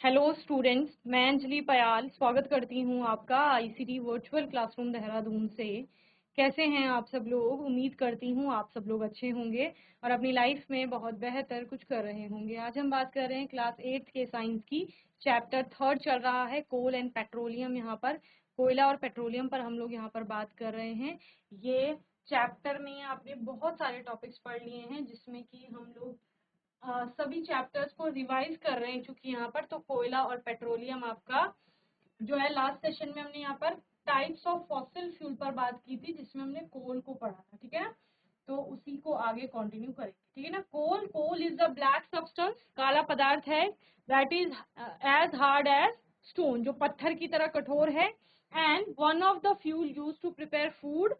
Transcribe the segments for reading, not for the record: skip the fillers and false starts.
Hello students, मैं अंजलि पयाल स्वागत करती हूँ आपका आईसीटी वर्चुअल क्लासरूम देहरादून से। कैसे हैं आप सब लोग? उम्मीद करती हूँ आप सब लोग अच्छे होंगे और अपनी लाइफ में बहुत बेहतर कुछ कर रहे होंगे। आज हम बात कर रहे हैं क्लास 8th के साइंस की। चैप्टर 3 चल रहा है कोल एंड पेट्रोलियम। यहाँ पर कोयला और पेट्रोलियम पर हम लोग यहाँ पर बात कर रहे हैं। ये चैप्टर में आपने बहुत सारे टॉपिक्स पढ़ लिए हैं जिसमें कि हम लोग सभी चैप्टर्स को रिवाइज कर रहे हैं। चूंकि यहाँ पर तो कोयला और पेट्रोलियम आपका जो है, लास्ट सेशन में हमने यहाँ पर टाइप्स ऑफ फॉसिल फ्यूल पर बात की थी जिसमें हमने कोल को पढ़ा था, ठीक है ना। तो उसी को आगे कंटिन्यू करेंगे, ठीक है ना। Coal is the black substance, काला पदार्थ है। That is as hard as stone, जो पत्थर की तरह कठोर है। And one of the fuel use to prepare food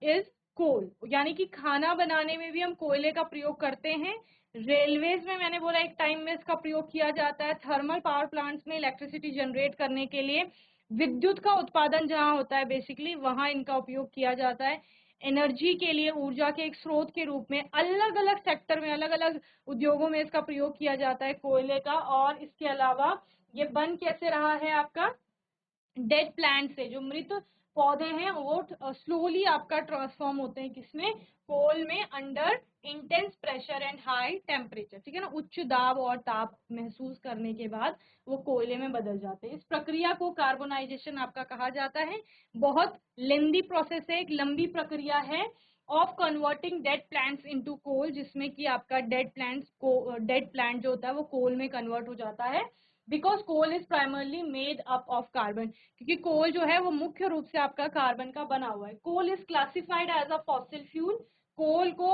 is coal, यानी कि खाना बनाने में भी हम कोयले का प्रयोग करते हैं। रेलवेज में मैंने बोला एक टाइम में इसका प्रयोग किया जाता है। थर्मल पावर प्लांट्स में इलेक्ट्रिसिटी जनरेट करने के लिए, विद्युत का उत्पादन जहां होता है बेसिकली, वहां इनका उपयोग किया जाता है। एनर्जी के लिए, ऊर्जा के एक स्रोत के रूप में अलग अलग सेक्टर में, अलग अलग उद्योगों में इसका प्रयोग किया जाता है कोयले का। और इसके अलावा ये बन कैसे रहा है आपका, डेड प्लांट से, जो मृत पौधे हैं वो स्लोली आपका ट्रांसफॉर्म होते हैं किसमें, कोल में, under intense pressure and high temperature, ठीक है ना। उच्च दाब और ताप महसूस करने के बाद वो कोयले में बदल जाते हैं। इस प्रक्रिया को कार्बोनाइजेशन आपका कहा जाता है। बहुत लेंदी प्रोसेस है, एक लंबी प्रक्रिया है of converting dead plants into coal, जिसमें कि आपका डेड प्लांट जो होता है वो कोल में कन्वर्ट हो जाता है। Because coal is primarily made up of carbon, क्योंकि कोल जो है वो मुख्य रूप से आपका कार्बन का बना हुआ है। Coal is classified as a fossil fuel. Coal को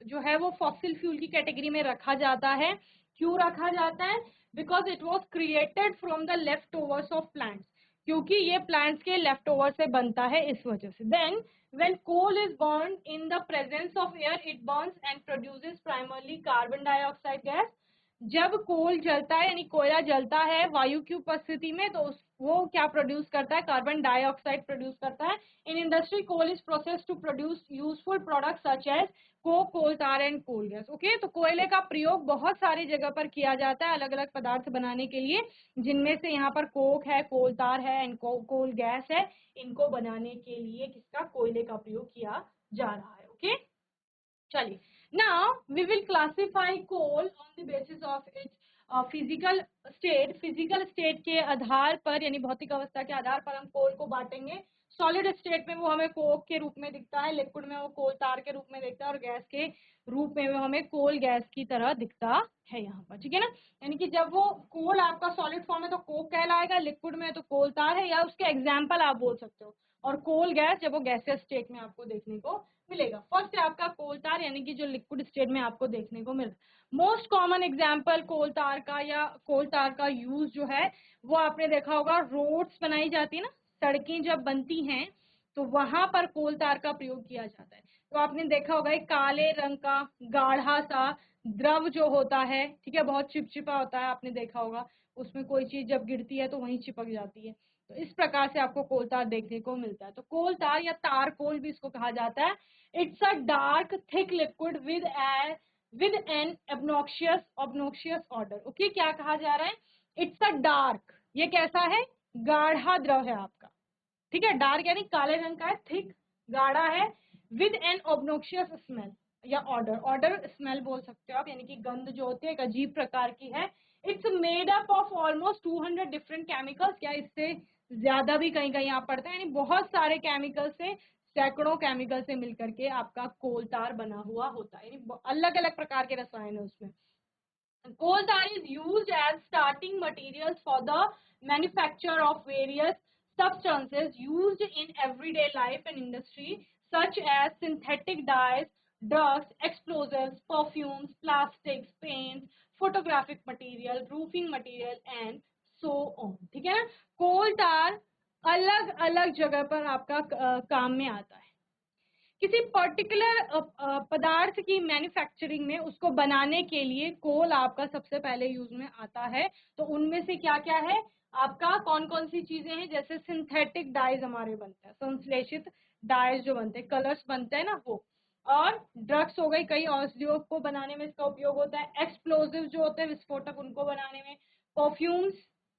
जो है वो फॉसिल फ्यूल की कैटेगरी में रखा जाता है। क्यों रखा जाता है? Because it was created from the left overs of plants, क्योंकि ये प्लांट्स के लेफ्ट ओवर से बनता है, इस वजह से। Then when coal is burned in the presence of air, it burns and produces primarily carbon dioxide gas. जब कोल जलता है यानी कोयला जलता है वायु की उपस्थिति में, तो वो क्या प्रोड्यूस करता है? कार्बन डाइऑक्साइड प्रोड्यूस करता है। In industry coal is process to produce useful product such as coke, coal tar and coal gas. Okay, तो कोयले का प्रयोग बहुत सारी जगह पर किया जाता है अलग अलग पदार्थ बनाने के लिए, जिनमें से यहाँ पर कोक है, कोल tar है एंड कोल गैस है। इनको बनाने के लिए किसका, कोयले का प्रयोग किया जा रहा है। ओके, चलिए, now we will classify coal on the basis of its physical state. Physical state के आधार पर, यानी भौतिक अवस्था के आधार पर हम कोल को बांटेंगे। सॉलिड स्टेट में वो हमें कोक के रूप में दिखता है, लिक्विड में वो कोल तार के रूप में दिखता है, और गैस के रूप में वो हमें कोल गैस की तरह दिखता है यहाँ पर, ठीक है ना। यानी कि जब वो कोल आपका सॉलिड फॉर्म है तो कोक कहलाएगा, लिक्विड में तो कोल तार है, या उसके एग्जाम्पल आप बोल सकते हो। और कोल गैस जब वो गैसियस स्टेट में आपको देखने को मिलेगा। फर्स्ट है आपका कोल तार, यानी कि जो लिक्विड स्टेट में आपको देखने को मिल रहा है। मोस्ट कॉमन एग्जांपल कोल तार का या कोल तार का यूज जो है वो आपने देखा होगा, रोड्स बनाई जाती है ना, सड़कें जब बनती हैं तो वहां पर कोल तार का प्रयोग किया जाता है। तो आपने देखा होगा एक काले रंग का गाढ़ा सा द्रव जो होता है, ठीक है, बहुत चिपचिपा होता है, आपने देखा होगा। उसमें कोई चीज जब गिरती है तो वहीं चिपक जाती है। तो इस प्रकार से आपको कोल तार देखने को मिलता है। तो कोल तार या तार कोल भी इसको कहा जाता है। It's a dark thick liquid with an obnoxious odour. Okay, क्या कहा जा रहा है? इट्स अ डार्क, ये कैसा है? गाढ़ा द्रव है आपका, ठीक है। डार्क यानी काले रंग का है, थिक गाढ़ा है, विद एन ऑब्नोक्शियस स्मेल या ऑर्डर स्मेल बोल सकते हो आप, यानी कि गंध जो होती है एक अजीब प्रकार की है। It's made up of almost 200 different chemicals, या इससे ज्यादा भी कहीं कहीं आप पढ़ते हैं, यानी बहुत सारे केमिकल से, सैकड़ों केमिकल से मिलकर के आपका कोल तार बना हुआ होता है, यानी अलग अलग प्रकार के रसायन है उसमें। Coal tar is used as starting materials for the manufacture of various substances used in everyday life and industry, such as synthetic dyes, drugs, explosives, perfumes, plastics, paints, photographic material, roofing material, and so on. ठीक है ना। कोल तार अलग अलग जगह पर आपका काम में आता है। किसी पर्टिकुलर पदार्थ की मैन्युफैक्चरिंग में, उसको बनाने के लिए कोल आपका सबसे पहले यूज में आता है। तो उनमें से क्या क्या है आपका, कौन कौन सी चीजें हैं? जैसे सिंथेटिक डाइज हमारे बनते हैं, संश्लेषित डाइज जो बनते हैं, कलर्स बनते हैं ना वो। और ड्रग्स हो गई, कई औषधियों को बनाने में इसका उपयोग होता है। एक्सप्लोजिव जो होते हैं विस्फोटक, उनको बनाने में। परफ्यूम्स,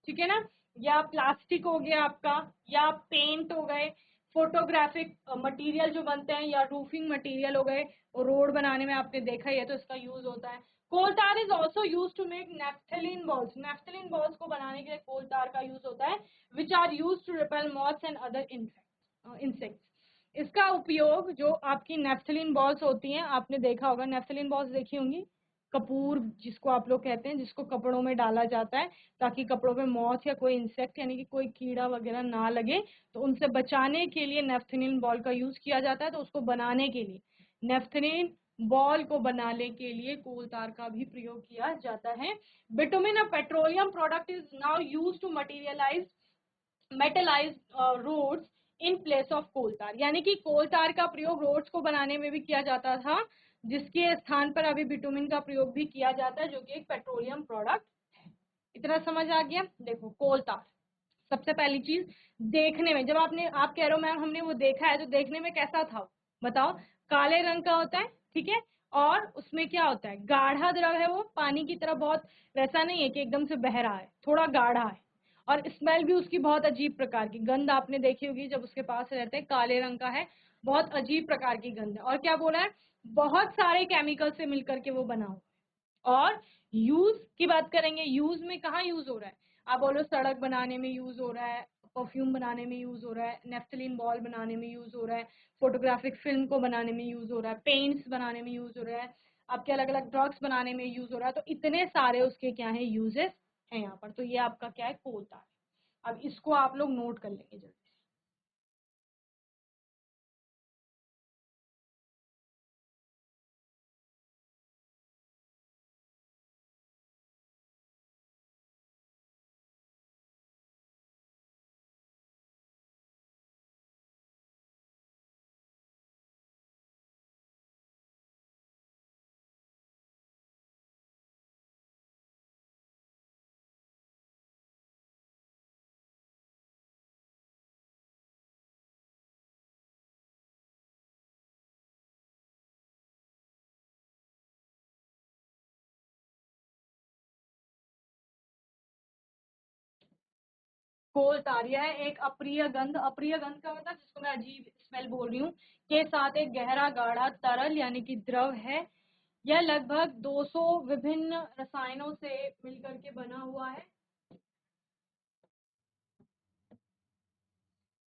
ठीक है ना, या प्लास्टिक हो गया आपका, या पेंट हो गए, फोटोग्राफिक मटेरियल जो बनते हैं, या रूफिंग मटेरियल हो गए, रोड बनाने में आपने देखा ही है तो इसका यूज होता है। Coal tar is also use to make naphthalene balls, naphthalene balls को बनाने के लिए कोल तार का यूज होता है, which are use to repel moths and other insects. इसका उपयोग, जो आपकी नेफ्थलीन बॉल्स होती हैं, आपने देखा होगा नेफ्थलीन बॉल्स देखी होंगी, कपूर जिसको आप लोग कहते हैं, जिसको कपड़ों में डाला जाता है ताकि कपड़ों पे मॉथ या कोई इंसेक्ट यानी कि कोई कीड़ा वगैरह ना लगे, तो उनसे बचाने के लिए नेफ्थलीन बॉल का यूज किया जाता है। तो उसको बनाने के लिए, नेफ्थलीन बॉल को बनाने के लिए कोल तार का भी प्रयोग किया जाता है। Bitumen a petroleum product is now use to materialise metalise roads in place of coal tar, यानी कि कोल तार का प्रयोग रोड्स को बनाने में भी किया जाता था, जिसके स्थान पर अभी बिटुमिन का प्रयोग भी किया जाता है, जो कि एक पेट्रोलियम प्रोडक्ट है। इतना समझ आ गया? देखो कोल तार, सबसे पहली चीज देखने में, जब आप कह रहे हो मैम हमने वो देखा है, तो देखने में कैसा था बताओ? काले रंग का होता है, ठीक है, और उसमें क्या होता है, गाढ़ा द्रव है वो, पानी की तरह बहुत वैसा नहीं है कि एकदम से बह रहा है, थोड़ा गाढ़ा है। और स्मेल भी उसकी बहुत अजीब प्रकार की, गंध आपने देखी होगी जब उसके पास रहते हैं, काले रंग का है, बहुत अजीब प्रकार की गंध है। और क्या बोला है, बहुत सारे केमिकल से मिलकर के वो बना हुआ है। और यूज की बात करेंगे, यूज में कहाँ यूज हो रहा है, आप बोलो सड़क बनाने में यूज हो रहा है, परफ्यूम बनाने में यूज हो रहा है, नेफ्थलीन बॉल बनाने में यूज हो रहा है, फोटोग्राफिक फिल्म को बनाने में यूज हो रहा है, पेंट्स बनाने में यूज हो रहा है, आपके अलग अलग ड्रग्स बनाने में यूज हो रहा है। तो इतने सारे उसके क्या है, यूजेस हैं यहाँ पर। तो ये आपका क्या है, कोल तार। अब इसको आप लोग नोट कर लेंगे जल्दी। कोल तार, यह एक अप्रिय गंध, अप्रिय गंध का मतलब जिसको मैं अजीब स्मेल बोल रही हूँ, के साथ एक गहरा गाढ़ा तरल यानी कि द्रव है। यह लगभग 200 विभिन्न रसायनों से मिलकर के बना हुआ है।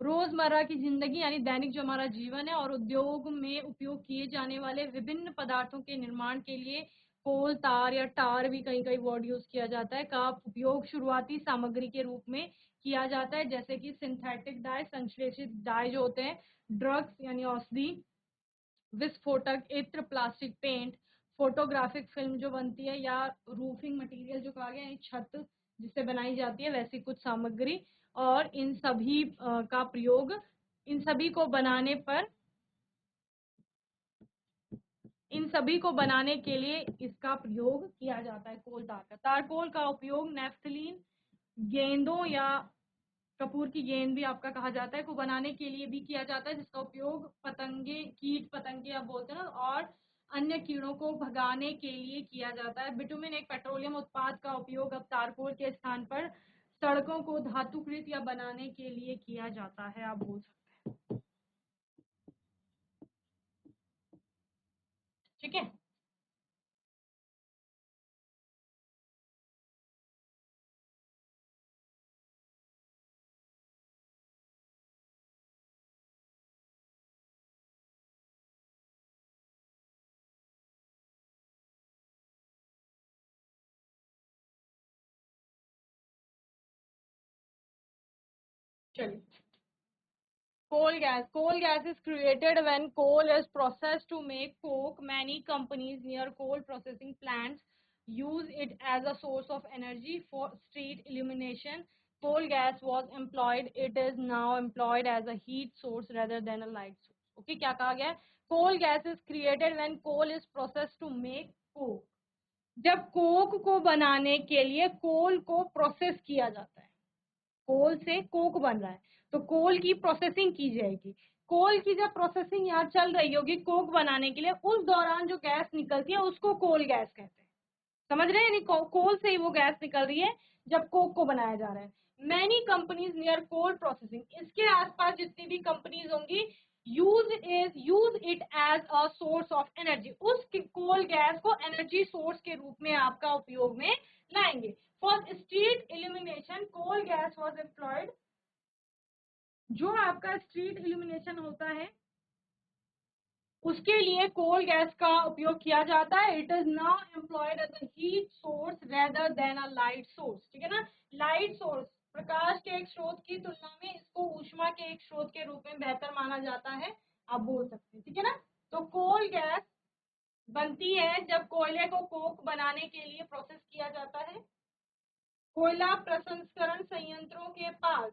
रोजमर्रा की जिंदगी यानी दैनिक जो हमारा जीवन है और उद्योग में उपयोग किए जाने वाले विभिन्न पदार्थों के निर्माण के लिए कोल तार या टार भी कहीं कहीं वर्ड यूज किया जाता है, का उपयोग शुरुआती सामग्री के रूप में किया जाता है, जैसे कि सिंथेटिक डाई, संश्लेषित डाई जो होते हैं, ड्रग्स यानी औषधि, विस्फोटक इत्र, प्लास्टिक पेंट, फोटोग्राफिक फिल्म जो बनती है, या रूफिंग मटेरियल जो कहा गया है, छत जिससे बनाई जाती है वैसी कुछ सामग्री। और इन सभी का प्रयोग, इन सभी को बनाने पर, इन सभी को बनाने के लिए इसका प्रयोग किया जाता है कोल तार का। तारकोल का उपयोग नेफ्थलीन गेंदों या कपूर की गेंद भी आपका कहा जाता है को बनाने के लिए भी किया जाता है, जिसका उपयोग पतंगे, कीट पतंगे आप बोलते हैं ना, और अन्य कीड़ों को भगाने के लिए किया जाता है। बिटुमिन एक पेट्रोलियम उत्पाद का उपयोग अब तारकोल के स्थान पर सड़कों को धातुकृत या बनाने के लिए किया जाता है, आप बोल सकते हैं। ठीक है, चलिए। Coal gas is created when coal is processed to make coke. Many companies near coal processing plants use it as a source of energy for street illumination. Coal gas was employed. It is now employed as a heat source rather than a light source. Okay, क्या कहा गया? Coal gas is created when coal is processed to make coke. जब Coke को बनाने के लिए कोल को process किया जाता है, कोल से कोक बन रहा है, तो कोल की प्रोसेसिंग की जाएगी। कोल की जब प्रोसेसिंग यहाँ चल रही होगी कोक बनाने के लिए, उस दौरान जो गैस निकलती है उसको कोल गैस कहते हैं। समझ रहे हैं, यानी कोल से ही वो गैस निकल रही है जब कोक को बनाया जा रहा है। Many companies near coal processing, इसके आसपास जितनी भी कंपनीज होंगी use it as a source of energy, उस कोल गैस को एनर्जी सोर्स के रूप में आपका उपयोग में लाएंगे। For street illumination coal gas was employed, जो आपका स्ट्रीट इल्यूमिनेशन होता है उसके लिए कोल गैस का उपयोग किया जाता है। It is now employed as a heat source rather than a light source, ठीक है ना। लाइट सोर्स, प्रकाश के एक स्रोत की तुलना में इसको ऊष्मा के एक स्रोत के रूप में बेहतर माना जाता है, आप बोल सकते हैं, ठीक है ना। तो कोल गैस बनती है जब कोयले को कोक बनाने के लिए प्रोसेस किया जाता है। कोयला प्रसंस्करण संयंत्रों के पास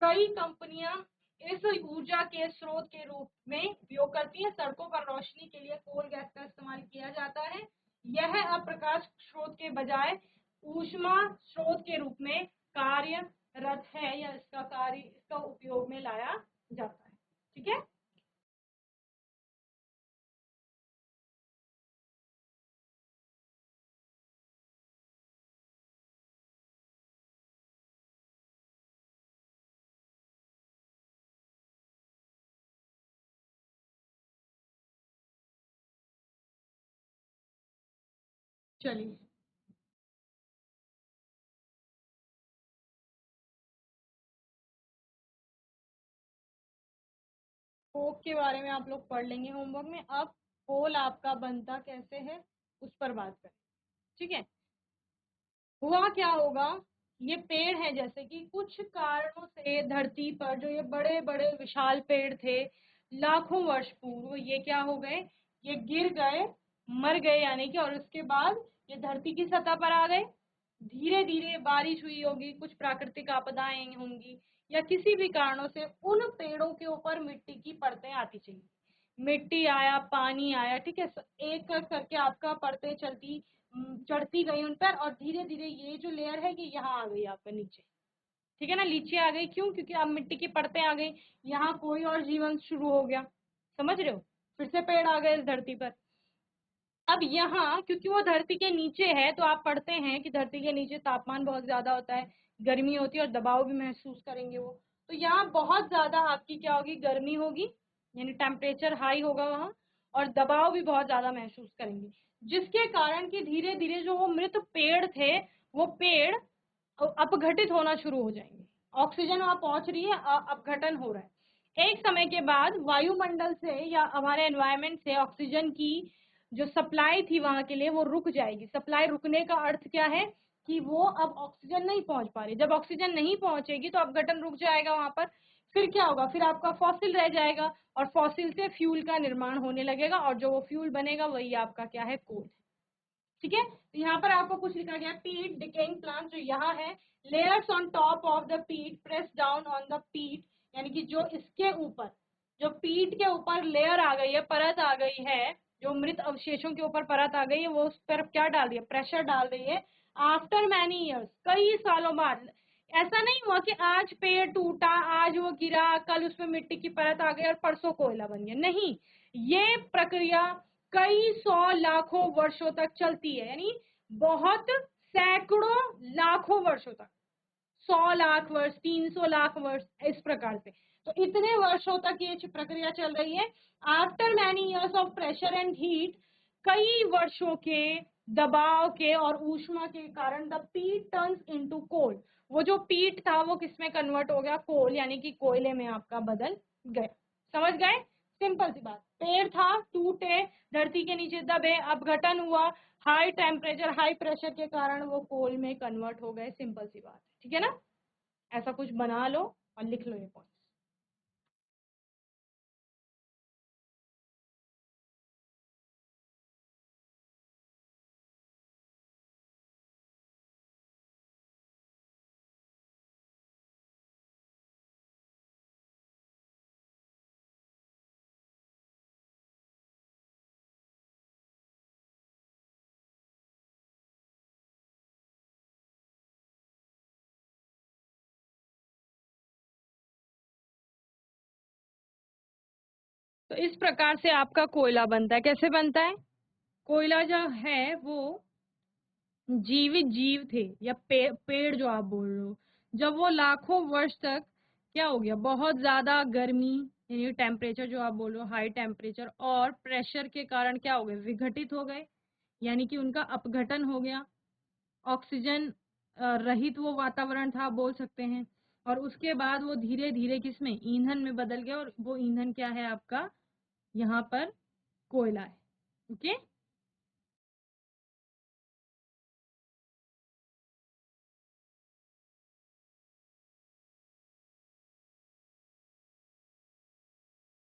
कई कंपनियां इस ऊर्जा के स्रोत के रूप में उपयोग करती है। सड़कों पर रोशनी के लिए कोल गैस का इस्तेमाल किया जाता है। यह अब प्रकाश स्रोत के बजाय ऊष्मा स्रोत के रूप में कार्यरत है, या इसका उपयोग में लाया जाता है, ठीक है। चलिए, कोक के बारे में आप लोग पढ़ लेंगे होमवर्क में। अब कोल आपका बनता कैसे है उस पर बात करें, ठीक है। हुआ क्या होगा, ये पेड़ है, जैसे कि कुछ कारणों से धरती पर जो ये बड़े बड़े विशाल पेड़ थे लाखों वर्ष पूर्व, ये क्या हो गए, ये गिर गए, मर गए यानी कि, और उसके बाद ये धरती की सतह पर आ गए। धीरे धीरे बारिश हुई होगी, कुछ प्राकृतिक आपदाएं होंगी, या किसी भी कारणों से उन पेड़ों के ऊपर मिट्टी की परतें आती चली। मिट्टी आया, पानी आया, ठीक है, एक एक करके आपका परतें चढ़ती गई उन पर, और धीरे धीरे ये जो लेयर है ये यहाँ आ गई आपका नीचे, ठीक है ना। नीचे आ गई क्यों, क्योंकि अब मिट्टी की परतें आ गई, यहाँ कोई और जीवन शुरू हो गया, समझ रहे हो, फिर से पेड़ आ गए इस धरती पर। अब यहाँ क्योंकि वो धरती के नीचे है, तो आप पढ़ते हैं कि धरती के नीचे तापमान बहुत ज्यादा होता है, गर्मी होती है, और दबाव भी महसूस करेंगे वो। तो यहाँ बहुत ज्यादा आपकी क्या होगी, गर्मी होगी, यानी टेम्परेचर हाई होगा वहाँ, और दबाव भी बहुत ज्यादा महसूस करेंगे, जिसके कारण कि धीरे धीरे जो वो मृत पेड़ थे वो पेड़ अपघटित होना शुरू हो जाएंगे। ऑक्सीजन वहां पहुंच रही है, अपघटन हो रहा है। एक समय के बाद वायुमंडल से या हमारे एनवायरमेंट से ऑक्सीजन की जो सप्लाई थी वहां के लिए वो रुक जाएगी। सप्लाई रुकने का अर्थ क्या है, कि वो अब ऑक्सीजन नहीं पहुंच पा रही। जब ऑक्सीजन नहीं पहुंचेगी तो अपघटन रुक जाएगा वहां पर। फिर क्या होगा, फिर आपका फॉसिल रह जाएगा, और फॉसिल से फ्यूल का निर्माण होने लगेगा, और जो वो फ्यूल बनेगा वही आपका क्या है, कोल, ठीक है। तो यहाँ पर आपको कुछ लिखा गया, पीट डिकेइंग प्लांट जो यहाँ है, layers on top of the पीट प्रेस डाउन ऑन द पीट, यानी कि जो इसके ऊपर, जो पीट के ऊपर लेयर आ गई है, परत आ गई है, जो मृत अवशेषों के ऊपर परत आ गई है, वो उस पर क्या डाल रही है, प्रेशर डाल रही है। आफ्टर मैनी ईयर्स, कई सालों बाद, ऐसा नहीं हुआ कि आज पेड़ टूटा, आज वो गिरा, कल उसमें मिट्टी की परत आ गई और परसों कोयला बन गया, नहीं। ये प्रक्रिया कई सौ लाखों वर्षों तक चलती है, यानी बहुत, सैकड़ों लाखों वर्षों तक, 100 लाख वर्ष, 300 लाख वर्ष, इस प्रकार से। तो इतने वर्षों तक ये प्रक्रिया चल रही है। After many years of pressure and heat, कई वर्षों के दबाव के और ऊष्मा के कारण द पीट टर्न्स इनटू कोल, वो जो पीट था वो किसमें कन्वर्ट हो गया, कोल, यानी कि कोयले में आपका बदल गया। समझ गए, सिंपल सी बात। पेड़ था, टूटे, धरती के नीचे दबे, अपघटन हुआ, हाई टेम्परेचर हाई प्रेशर के कारण वो कोल में कन्वर्ट हो गए, सिंपल सी बात है, ठीक है ना। ऐसा कुछ बना लो और लिख लो ये पॉइंट। तो इस प्रकार से आपका कोयला बनता है। कैसे बनता है, कोयला जो है वो जीवित जीव थे या पेड़ जो आप बोल रहे हो, जब वो लाखों वर्ष तक क्या हो गया, बहुत ज्यादा गर्मी यानी टेम्परेचर जो आप बोल रहे हो हाई टेम्परेचर और प्रेशर के कारण क्या हो गए, विघटित हो गए, यानी कि उनका अपघटन हो गया, ऑक्सीजन रहित वो वातावरण था आप बोल सकते हैं। और उसके बाद वो धीरे धीरे किसमें, ईंधन में बदल गया, और वो ईंधन क्या है आपका, यहाँ पर कोयला है। ओके,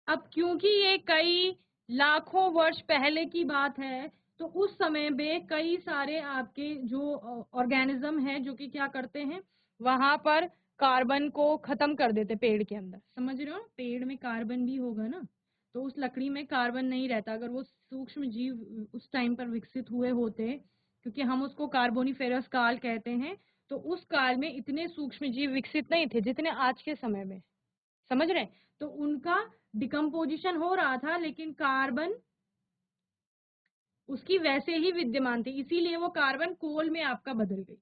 अब क्योंकि ये कई लाखों वर्ष पहले की बात है, तो उस समय में कई सारे आपके जो ऑर्गेनिज्म हैं जो कि क्या करते हैं, वहां पर कार्बन को खत्म कर देते पेड़ के अंदर। समझ रहे हो, पेड़ में कार्बन भी होगा ना, तो उस लकड़ी में कार्बन नहीं रहता। अगर वो सूक्ष्म जीव उस टाइम पर विकसित हुए होते, क्योंकि हम उसको कार्बोनिफेरस काल कहते हैं, तो उस काल में इतने सूक्ष्म जीव विकसित नहीं थे जितने आज के समय में। समझ रहे, तो उनका डिकम्पोजिशन हो रहा था, लेकिन कार्बन उसकी वैसे ही विद्यमान थी, इसीलिए वो कार्बन कोल में आपका बदल गई।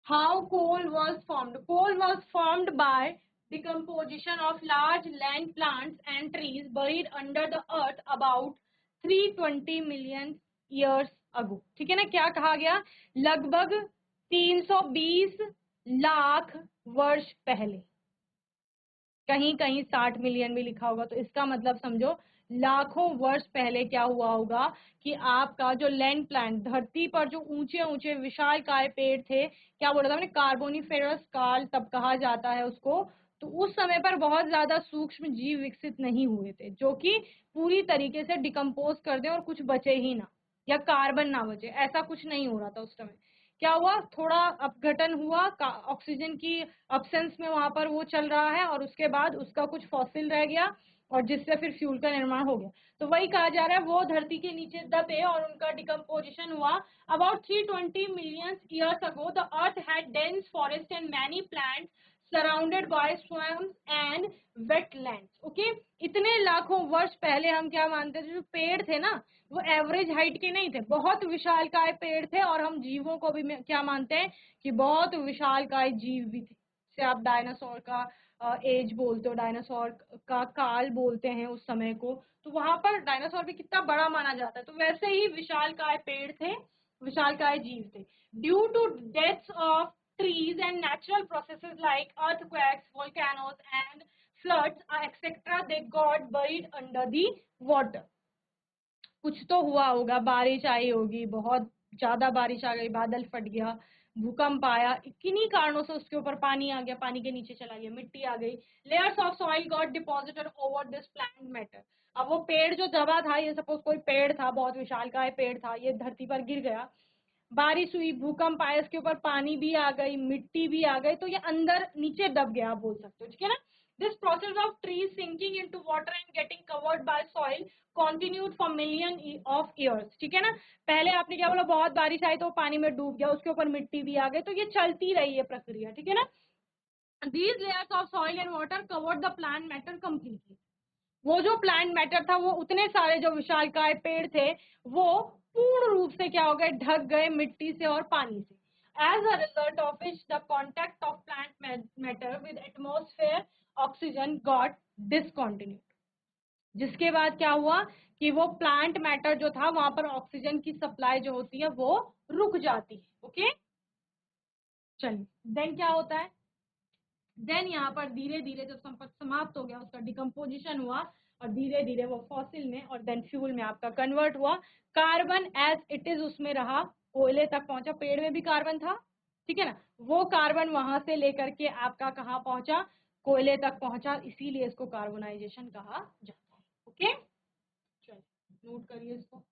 How coal was formed? Coal was formed by decomposition of large land plants and trees buried under the earth about 320 million years ago. ठीक है ना, क्या कहा गया, लगभग 320 लाख वर्ष पहले। कहीं कहीं 60 मिलियन भी लिखा होगा, तो इसका मतलब समझो लाखों वर्ष पहले क्या हुआ होगा कि आपका जो लैंड प्लांट, धरती पर जो ऊंचे ऊंचे विशालकाय पेड़ थे, क्या बोला था मैंने, कार्बोनिफेरस काल तब कहा जाता है उसको। तो उस समय पर बहुत ज्यादा सूक्ष्म जीव विकसित नहीं हुए थे जो कि पूरी तरीके से डिकम्पोज कर दे और कुछ बचे ही ना, या कार्बन ना बचे, ऐसा कुछ नहीं हो रहा था उस समय। क्या हुआ, थोड़ा अपघटन हुआ, ऑक्सीजन की अब्सेंस में वहां पर वो चल रहा है, और उसके बाद उसका कुछ फॉसिल रह गया, और जिससे फिर फ्यूल का निर्माण हो गया। तो वही कहा जा रहा है, वो धरती के नीचे दबे और उनका डिकम्पोजिशन हुआ। About 320 million years ago the earth had dense forest and many plants surrounded by swamps and wetlands. Okay, इतने लाखों वर्ष पहले हम क्या मानते थे, जो पेड़ थे ना, वो एवरेज हाइट के नहीं थे, बहुत विशालकाय पेड़ थे, और हम जीवों को भी क्या मानते हैं कि बहुत विशालकाय जीव भी थे। जैसे आप डायनासोर का एज बोलते हो, डायनासोर का काल बोलते हैं उस समय को, तो वहां पर डायनासोर भी कितना बड़ा माना जाता है। तो वैसे ही विशालकाय पेड़ थे, विशालकाय जीव थे। Due to deaths of trees and natural processes like earthquakes, volcanoes and floods, etc., they got buried under the water. कुछ तो हुआ होगा, बारिश आई होगी, बहुत ज्यादा बारिश आ गई, बादल फट गया, भूकंप आया, किन्हीं कारणों से उसके ऊपर पानी आ गया, पानी के नीचे चला गया, मिट्टी आ गई, layers of soil got deposited over this plant matter. अब वो पेड़ जो दबा था, ये सपोज कोई पेड़ था, बहुत विशालकाय पेड़ था, ये धरती पर गिर गया, बारिश हुई, भूकंप आया, इसके ऊपर पानी भी आ गई, मिट्टी भी आ गई, तो ये अंदर नीचे दब गया, आप बोल सकते हो। ठीक है ना, this process of tree sinking into water and getting covered by soil continued for million of years। ठीक है ना, पहले आपने क्या बोला, बहुत बारिश आई तो पानी में डूब गया, उसके ऊपर मिट्टी भी आ गई, तो ये चलती रही है प्रक्रिया। ठीक है ना, these layers of soil and water covered the plant matter completely। वो जो प्लांट मैटर था वो उतने सारे जो विशालकाय पेड़ थे वो पूर्ण रूप से क्या हो गए, ढक गए मिट्टी से और पानी से। As a result of which the contact of plant matter with atmosphere oxygen got discontinued. जिसके बाद क्या हुआ कि वो प्लांट मैटर जो था वहां पर ऑक्सीजन की सप्लाई जो होती है वो रुक जाती है। ओके, चलिए देन क्या होता है, देन यहाँ पर धीरे धीरे जब संपर्क समाप्त हो गया, उसका डिकम्पोजिशन हुआ और धीरे धीरे वो फॉसिल में और देन फ्यूल में आपका कन्वर्ट हुआ। कार्बन एज इट इज उसमें रहा, कोयले तक पहुंचा, पेड़ में भी कार्बन था, ठीक है ना, वो कार्बन वहां से लेकर के आपका कहाँ पहुंचा, कोयले तक पहुंचा, इसीलिए इसको कार्बोनाइजेशन कहा जाता है। ओके, चलिए नोट करिए इसको।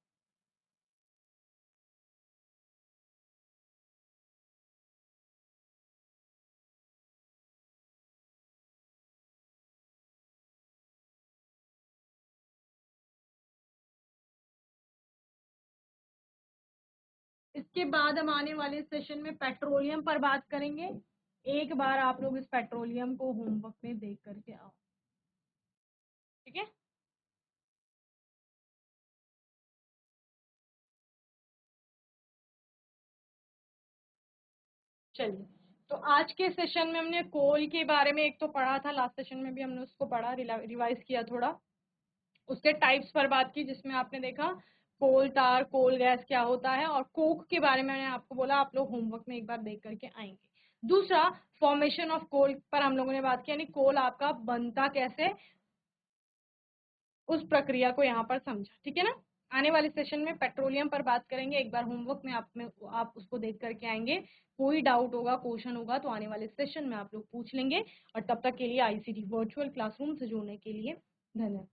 इसके बाद हम आने वाले सेशन में पेट्रोलियम पर बात करेंगे। एक बार आप लोग इस पेट्रोलियम को होमवर्क में देख करके आओ, ठीक है। चलिए, तो आज के सेशन में हमने कोल के बारे में एक तो पढ़ा था, लास्ट सेशन में भी हमने उसको पढ़ा, रिवाइज किया थोड़ा, उसके टाइप्स पर बात की जिसमें आपने देखा कोल टार, कोल गैस क्या होता है, और कोक के बारे में मैंने आपको बोला आप लोग होमवर्क में एक बार देख करके आएंगे। दूसरा, फॉर्मेशन ऑफ कोल पर हम लोगों ने बात की, यानी कोल आपका बनता कैसे, उस प्रक्रिया को यहाँ पर समझा, ठीक है ना। आने वाले सेशन में पेट्रोलियम पर बात करेंगे, एक बार होमवर्क में आप उसको देख करके आएंगे। कोई डाउट होगा, क्वेश्चन होगा तो आने वाले सेशन में आप लोग पूछ लेंगे। और तब तक के लिए आईसीटी वर्चुअल क्लासरूम से जुड़ने के लिए धन्यवाद।